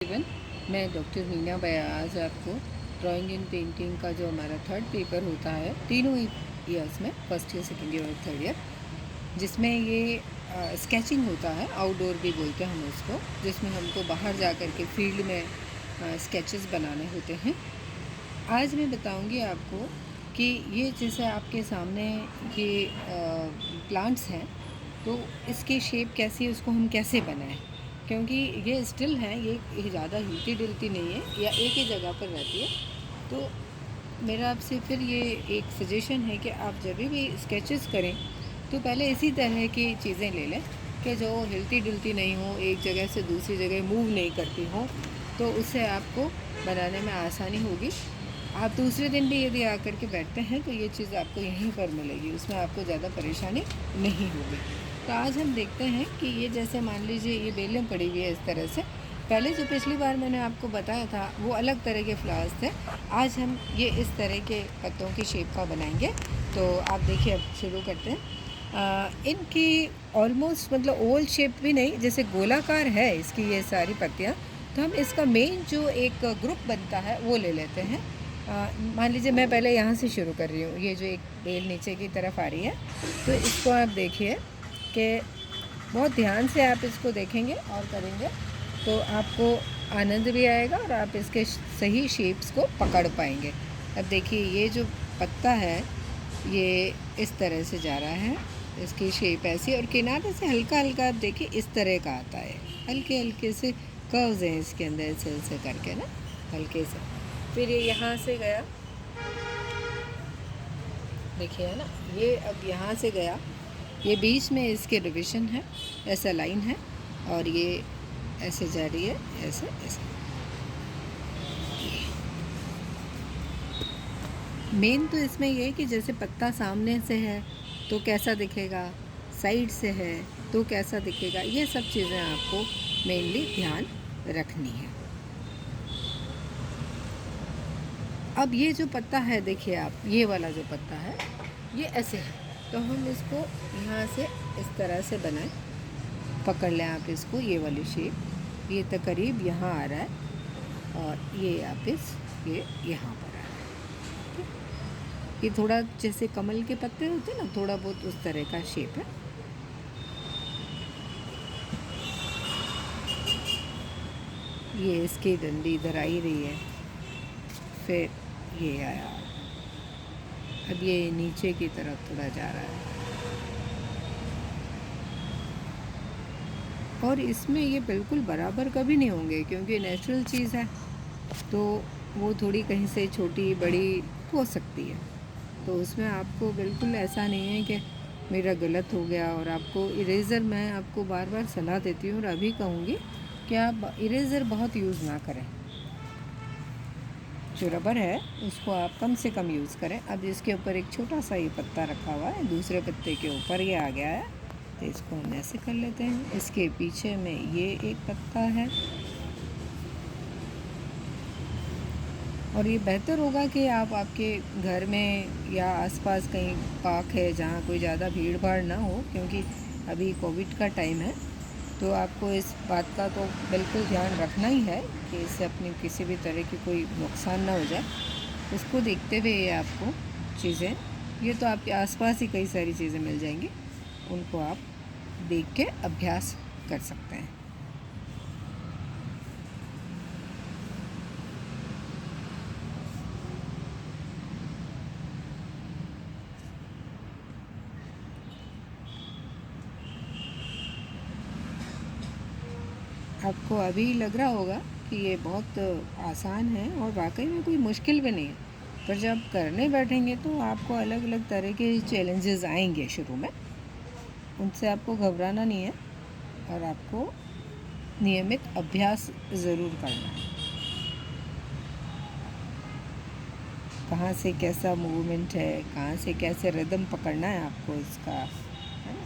Even मैं doctor Meena बयाज आपको ड्राइंग एंड पेंटिंग का जो हमारा थर्ड पेपर होता है तीनों ईयर्स में, फर्स्ट ईयर, सेकेंड ईयर और थर्ड ईयर, जिसमें ये स्केचिंग होता है, आउटडोर भी बोलते हैं हम उसको, जिसमें हमको बाहर जा कर के फील्ड में स्केचेस बनाने होते हैं। आज मैं बताऊंगी आपको कि ये जैसे आपके सामने ये प्लांट्स हैं, तो इसकी शेप कैसी है, उसको हम कैसे बनाएं, क्योंकि ये स्टिल है, ये ज़्यादा हिलती डुलती नहीं है या एक ही जगह पर रहती है। तो मेरा आपसे फिर ये एक सजेशन है कि आप जब भी स्केचेस करें तो पहले इसी तरह की चीज़ें ले लें कि जो हिलती डुलती नहीं हो, एक जगह से दूसरी जगह मूव नहीं करती हो, तो उससे आपको बनाने में आसानी होगी। आप दूसरे दिन भी यदि आकर के बैठते हैं तो ये चीज़ आपको यहीं पर मिलेगी, उसमें आपको ज़्यादा परेशानी नहीं होगी। तो आज हम देखते हैं कि ये जैसे मान लीजिए ये बेलें पड़ी हुई है इस तरह से। पहले जो पिछली बार मैंने आपको बताया था वो अलग तरह के फ्लावर्स थे, आज हम ये इस तरह के पत्तों की शेप का बनाएंगे। तो आप देखिए, अब शुरू करते हैं। इनकी ऑलमोस्ट मतलब ओवल शेप भी नहीं, जैसे गोलाकार है इसकी ये सारी पत्तियाँ। तो हम इसका मेन जो एक ग्रुप बनता है वो ले लेते हैं। मान लीजिए मैं पहले यहाँ से शुरू कर रही हूँ, ये जो एक बेल नीचे की तरफ आ रही है, तो इसको आप देखिए कि बहुत ध्यान से आप इसको देखेंगे और करेंगे तो आपको आनंद भी आएगा और आप इसके सही शेप्स को पकड़ पाएंगे। अब देखिए ये जो पत्ता है ये इस तरह से जा रहा है, इसकी शेप ऐसी, और किनारे से हल्का हल्का आप देखिए इस तरह का आता है, हल्के हल्के से कर्व्स हैं इसके अंदर से करके ना, हल्के से। फिर ये यहाँ से गया, देखिए है ना, ये अब यहाँ से गया, ये बीच में इसके डिवीजन है, ऐसा लाइन है, और ये ऐसे जा रही है, ऐसे ऐसे। मेन तो इसमें ये है कि जैसे पत्ता सामने से है तो कैसा दिखेगा, साइड से है तो कैसा दिखेगा, ये सब चीज़ें आपको मेनली ध्यान रखनी है। अब ये जो पत्ता है देखिए आप, ये वाला जो पत्ता है ये ऐसे है, तो हम इसको यहाँ से इस तरह से बनाएं, पकड़ लें आप इसको, ये वाली शेप, ये तकरीब यहाँ आ रहा है और ये आप ये यहाँ पर आ रहा है। ठीक? ये थोड़ा जैसे कमल के पत्ते होते हैं ना, थोड़ा बहुत उस तरह का शेप है। ये इसकी डंडी इधर आ ही रही है, फिर ये आया, अब ये नीचे की तरफ थोड़ा जा रहा है, और इसमें ये बिल्कुल बराबर कभी नहीं होंगे क्योंकि नेचुरल चीज़ है, तो वो थोड़ी कहीं से छोटी बड़ी हो सकती है। तो उसमें आपको बिल्कुल ऐसा नहीं है कि मेरा गलत हो गया। और आपको इरेज़र, मैं आपको बार बार सलाह देती हूँ और अभी कहूँगी कि आप इरेज़र बहुत यूज़ ना करें, जो रबर है उसको आप कम से कम यूज़ करें। अब इसके ऊपर एक छोटा सा ये पत्ता रखा हुआ है, दूसरे पत्ते के ऊपर ये आ गया है, तो इसको हम ऐसे कर लेते हैं। इसके पीछे में ये एक पत्ता है, और ये बेहतर होगा कि आप आपके घर में या आसपास कहीं पार्क है जहाँ कोई ज़्यादा भीड़ भाड़ ना हो, क्योंकि अभी कोविड का टाइम है, तो आपको इस बात का तो बिल्कुल ध्यान रखना ही है कि इससे अपनी किसी भी तरह की कोई नुकसान ना हो जाए। उसको देखते हुए ये आपको चीज़ें, ये तो आपके आसपास ही कई सारी चीज़ें मिल जाएंगी, उनको आप देख के अभ्यास कर सकते हैं। आपको अभी लग रहा होगा कि ये बहुत आसान है और वाकई में कोई मुश्किल भी नहीं है, पर जब करने बैठेंगे तो आपको अलग अलग तरह के चैलेंजेस आएंगे शुरू में, उनसे आपको घबराना नहीं है और आपको नियमित अभ्यास ज़रूर करना है। कहाँ से कैसा मूवमेंट है, कहाँ से कैसे रिदम पकड़ना है आपको इसका, है ना।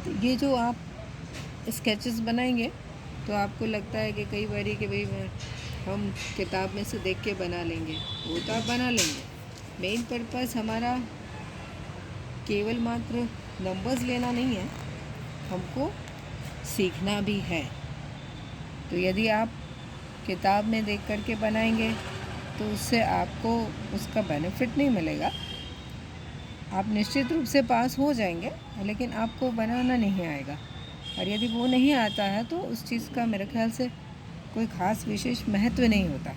तो ये जो आप स्केचेस बनाएंगे तो आपको लगता है कि कई बारी कि भाई हम किताब में से देख के बना लेंगे, वो तो आप बना लेंगे। मेन पर्पस हमारा केवल मात्र नंबर्स लेना नहीं है, हमको सीखना भी है। तो यदि आप किताब में देख कर के बनाएंगे तो उससे आपको उसका बेनिफिट नहीं मिलेगा। आप निश्चित रूप से पास हो जाएंगे, लेकिन आपको बनाना नहीं आएगा। और यदि वो नहीं आता है तो उस चीज़ का मेरे ख्याल से कोई ख़ास विशेष महत्व नहीं होता।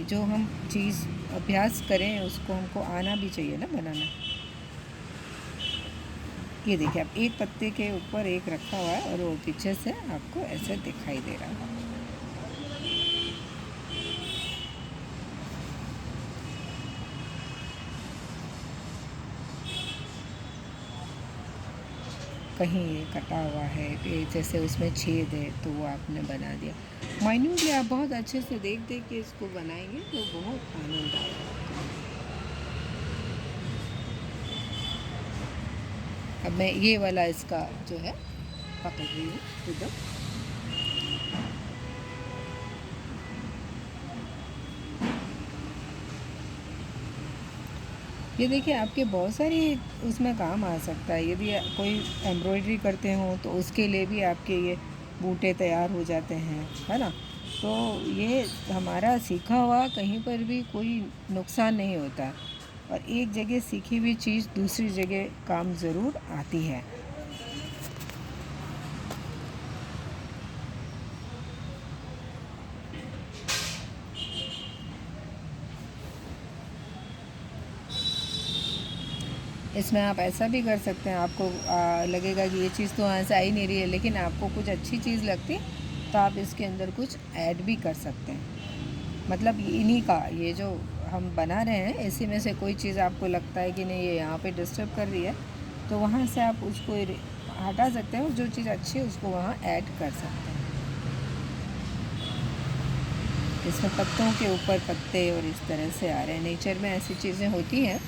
जो हम चीज़ अभ्यास करें उसको हमको आना भी चाहिए ना बनाना। ये देखिए, आप एक पत्ते के ऊपर एक रखा हुआ है और वो पीछे से आपको ऐसे दिखाई दे रहा है। कहीं ये कटा हुआ है, जैसे उसमें छेद है तो वो आपने बना दिया। माइन्यूटली आप बहुत अच्छे से देख देख के इसको बनाएंगे तो बहुत आनंद आएगा आपको। अब मैं ये वाला इसका जो है पकड़ रही हूँ एकदम। ये देखिए, आपके बहुत सारी उसमें काम आ सकता है। यदि कोई एम्ब्रॉयडरी करते हो तो उसके लिए भी आपके ये बूटे तैयार हो जाते हैं, है ना। तो ये हमारा सीखा हुआ कहीं पर भी कोई नुकसान नहीं होता, और एक जगह सीखी हुई चीज़ दूसरी जगह काम ज़रूर आती है। इसमें आप ऐसा भी कर सकते हैं, आपको लगेगा कि ये चीज़ तो वहाँ से आ ही नहीं रही है, लेकिन आपको कुछ अच्छी चीज़ लगती तो आप इसके अंदर कुछ ऐड भी कर सकते हैं। मतलब इन्हीं का ये जो हम बना रहे हैं इसी में से कोई चीज़ आपको लगता है कि नहीं ये यहाँ पे डिस्टर्ब कर रही है, तो वहाँ से आप उसको हटा सकते हैं, और जो चीज़ अच्छी है उसको वहाँ ऐड कर सकते हैं। इसमें पत्तों के ऊपर पत्ते और इस तरह से आ रहे हैं, नेचर में ऐसी चीज़ें होती हैं।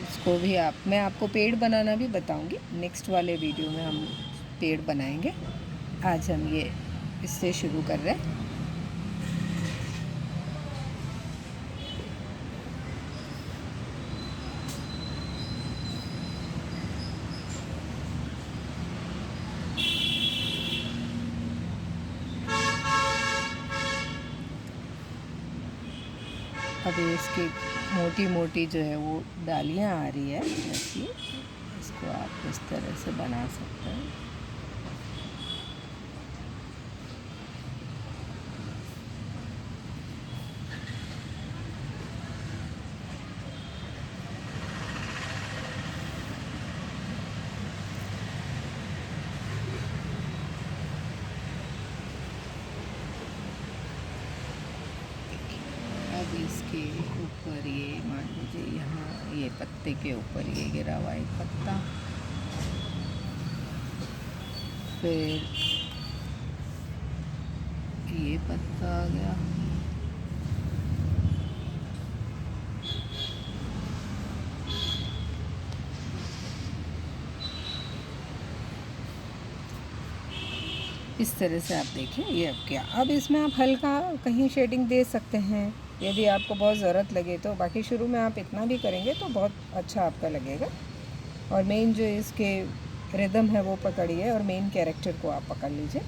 इसको भी मैं आपको पेड़ बनाना भी बताऊंगी, नेक्स्ट वाले वीडियो में हम पेड़ बनाएंगे। आज हम ये इससे शुरू कर रहे हैं। अभी इसकी मोटी मोटी जो है वो डालियाँ आ रही है, ऐसी इसको आप इस तरह से बना सकते हैं। अब इसके ऊपर ये मान लीजिए यहाँ ये पत्ते के ऊपर ये गिरा हुआ एक पत्ता, फिर ये पत्ता आ गया, इस तरह से आप देखिए ये अब क्या। अब इसमें आप हल्का कहीं शेडिंग दे सकते हैं यदि आपको बहुत ज़रूरत लगे तो। बाकी शुरू में आप इतना भी करेंगे तो बहुत अच्छा आपका लगेगा। और मेन जो इसके रिदम है वो पकड़िए, और मेन कैरेक्टर को आप पकड़ लीजिए।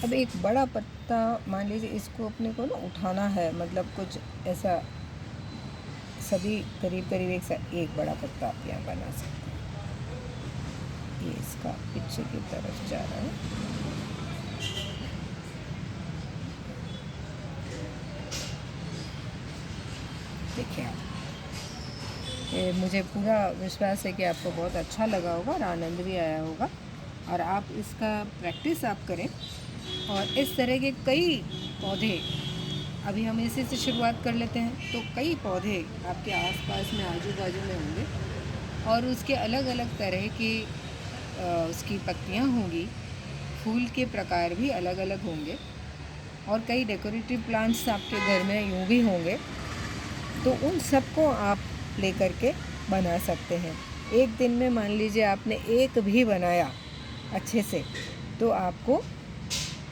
अब एक बड़ा पत्ता मान लीजिए, इसको अपने को ना उठाना है, मतलब कुछ ऐसा सभी करीब करीब एक बड़ा पत्ता आप यहाँ बना सकते हैं। ये इसका पीछे की तरफ जा रहा है। देखिए आप, मुझे पूरा विश्वास है कि आपको बहुत अच्छा लगा होगा और आनंद भी आया होगा। और आप इसका प्रैक्टिस आप करें, और इस तरह के कई पौधे, अभी हम इसी से शुरुआत कर लेते हैं, तो कई पौधे आपके आसपास में आजू बाजू में होंगे, और उसके अलग अलग तरह की उसकी पत्तियां होंगी, फूल के प्रकार भी अलग अलग होंगे, और कई डेकोरेटिव प्लांट्स आपके घर में यूँ भी होंगे। तो उन सबको आप लेकर के बना सकते हैं। एक दिन में मान लीजिए आपने एक भी बनाया अच्छे से, तो आपको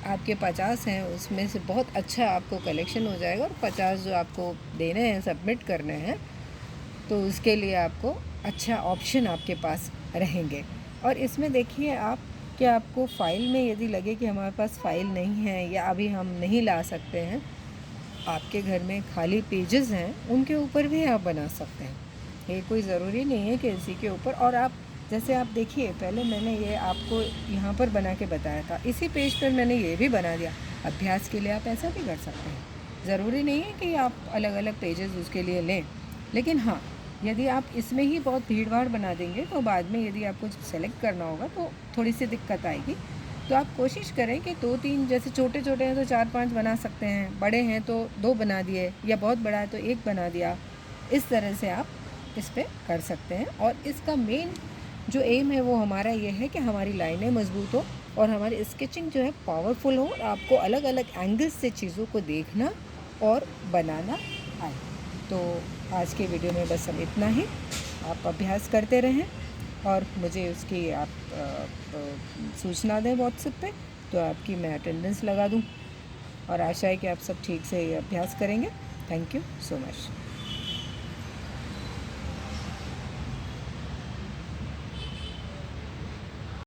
आपके 50 हैं उसमें से बहुत अच्छा आपको कलेक्शन हो जाएगा, और 50 जो आपको देने हैं, सबमिट करने हैं, तो उसके लिए आपको अच्छा ऑप्शन आपके पास रहेंगे। और इसमें देखिए आप कि आपको फ़ाइल में यदि लगे कि हमारे पास फ़ाइल नहीं है या अभी हम नहीं ला सकते हैं, आपके घर में खाली पेजेस हैं, उनके ऊपर भी आप बना सकते हैं। ये कोई ज़रूरी नहीं है कि इसी के ऊपर। और आप जैसे आप देखिए, पहले मैंने ये आपको यहाँ पर बना के बताया था, इसी पेज पर मैंने ये भी बना दिया। अभ्यास के लिए आप ऐसा भी कर सकते हैं। ज़रूरी नहीं है कि आप अलग अलग पेजेस उसके लिए लें, लेकिन हाँ, यदि आप इसमें ही बहुत भीड़ भाड़ बना देंगे तो बाद में यदि आपको सेलेक्ट करना होगा तो थोड़ी सी दिक्कत आएगी। तो आप कोशिश करें कि 2-3, जैसे छोटे छोटे हैं तो 4-5 बना सकते हैं, बड़े हैं तो 2 बना दिए, या बहुत बड़ा है तो 1 बना दिया। इस तरह से आप इस पर कर सकते हैं। और इसका मेन जो एम है वो हमारा ये है कि हमारी लाइनें मजबूत हो और हमारी स्केचिंग जो है पावरफुल हो, और आपको अलग अलग एंगल्स से चीज़ों को देखना और बनाना आए। तो आज के वीडियो में बस अब इतना ही। आप अभ्यास करते रहें और मुझे उसकी आप सूचना दें व्हाट्सएप पे, तो आपकी मैं अटेंडेंस लगा दूँ। और आशा है कि आप सब ठीक से अभ्यास करेंगे। Thank you so much.